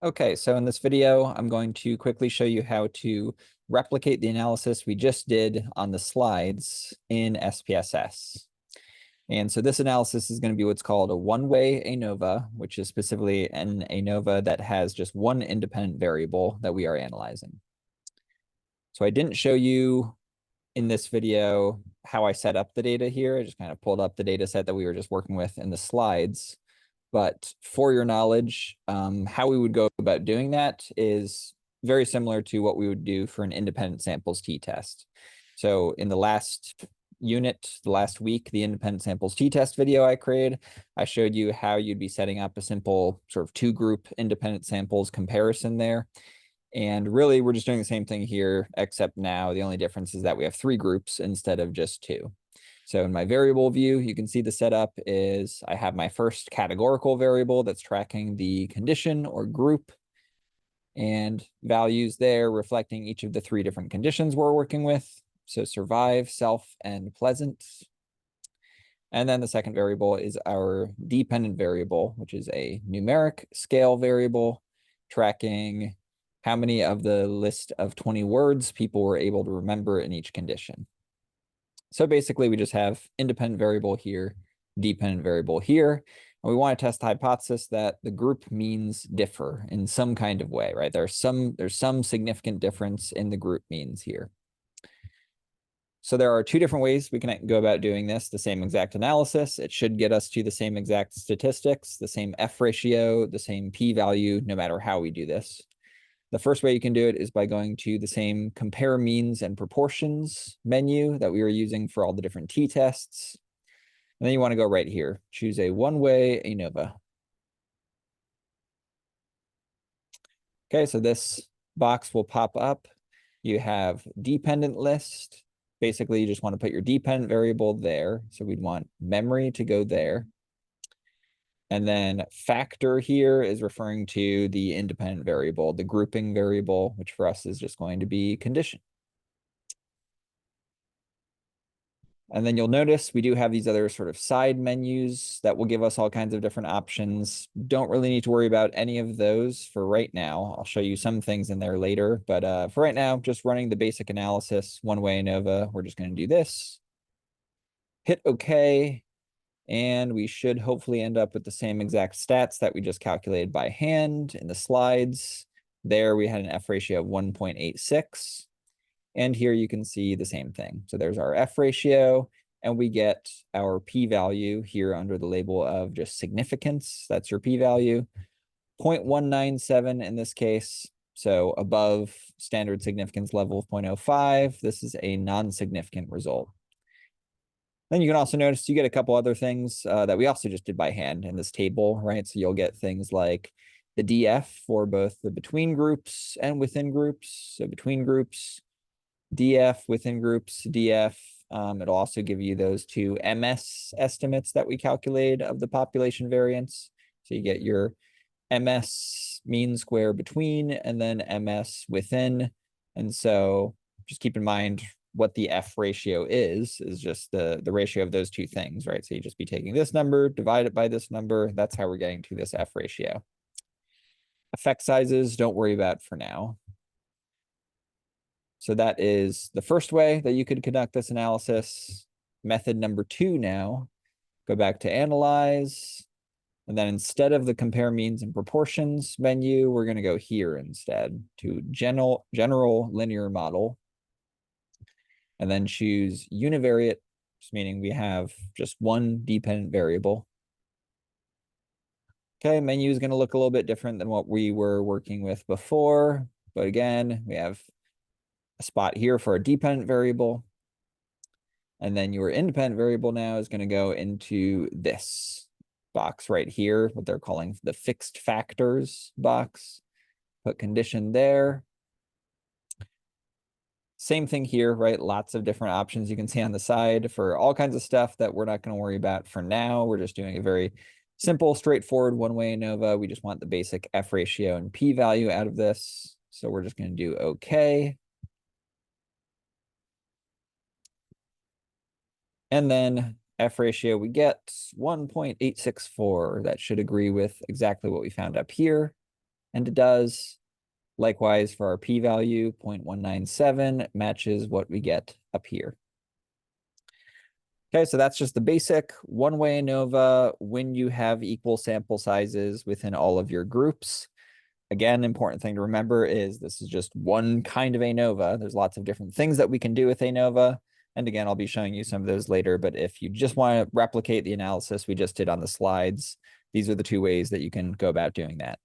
Okay, so in this video, I'm going to quickly show you how to replicate the analysis we just did on the slides in SPSS. And so this analysis is going to be what's called a one-way ANOVA, which is specifically an ANOVA that has just one independent variable that we are analyzing. So I didn't show you in this video how I set up the data here. I just kind of pulled up the data set that we were just working with in the slides. But for your knowledge, how we would go about doing that is very similar to what we would do for an independent samples t-test. So in the last unit, the last week, the independent samples t-test video I created, I showed you how you'd be setting up a simple sort of two-group independent samples comparison there. And really, we're just doing the same thing here, except now the only difference is that we have three groups instead of just two. So in my variable view, you can see the setup is I have my first categorical variable that's tracking the condition or group and values there reflecting each of the three different conditions we're working with. So survive, self, and pleasant. And then the second variable is our dependent variable, which is a numeric scale variable tracking how many of the list of 20 words people were able to remember in each condition. So basically, we just have independent variable here, dependent variable here. And we want to test the hypothesis that the group means differ in some kind of way, right? There's some significant difference in the group means here. So there are two different ways we can go about doing this, the same exact analysis. It should get us to the same exact statistics, the same F ratio, the same p-value, no matter how we do this. The first way you can do it is by going to the same compare means and proportions menu that we were using for all the different t-tests. And then you want to go right here, choose a one-way ANOVA. Okay, so this box will pop up. You have dependent list. Basically, you just want to put your dependent variable there. So we'd want memory to go there. And then factor here is referring to the independent variable, the grouping variable, which for us is just going to be condition. And then you'll notice we do have these other sort of side menus that will give us all kinds of different options. Don't really need to worry about any of those for right now. I'll show you some things in there later, but for right now, just running the basic analysis one way ANOVA, we're just going to do this. Hit OK, and we should hopefully end up with the same exact stats that we just calculated by hand in the slides. There we had an F ratio of 1.86. And here you can see the same thing. So there's our F ratio, and we get our p-value here under the label of just significance. That's your p-value, 0.197 in this case. So above standard significance level of 0.05, this is a non-significant result. Then you can also notice you get a couple other things that we also just did by hand in this table, right? So you'll get things like the DF for both the between groups and within groups. So between groups, DF, within groups, DF. It'll also give you those two MS estimates that we calculated of the population variance. So you get your MS mean square between and then MS within. And so just keep in mind what the F ratio is just the ratio of those two things, right? So you just be taking this number, divide it by this number. That's how we're getting to this F ratio. Effect sizes, don't worry about for now. So that is the first way that you could conduct this analysis. Method number two now, go back to analyze. And then instead of the compare means and proportions menu, we're going to go here instead to general linear model. And then choose univariate, meaning we have just one dependent variable. Okay, menu is going to look a little bit different than what we were working with before. But again, we have a spot here for a dependent variable. And then your independent variable now is going to go into this box right here, what they're calling the fixed factors box. Put condition there. Same thing here, right? Lots of different options you can see on the side for all kinds of stuff that we're not going to worry about for now. We're just doing a very simple, straightforward one-way ANOVA. We just want the basic F ratio and p-value out of this. So we're just going to do OK. And then F ratio, we get 1.864. That should agree with exactly what we found up here. And it does. Likewise, for our p-value, 0.197 matches what we get up here. Okay, so that's just the basic one-way ANOVA when you have equal sample sizes within all of your groups. Again, important thing to remember is this is just one kind of ANOVA. There's lots of different things that we can do with ANOVA. And again, I'll be showing you some of those later. But if you just want to replicate the analysis we just did on the slides, these are the two ways that you can go about doing that.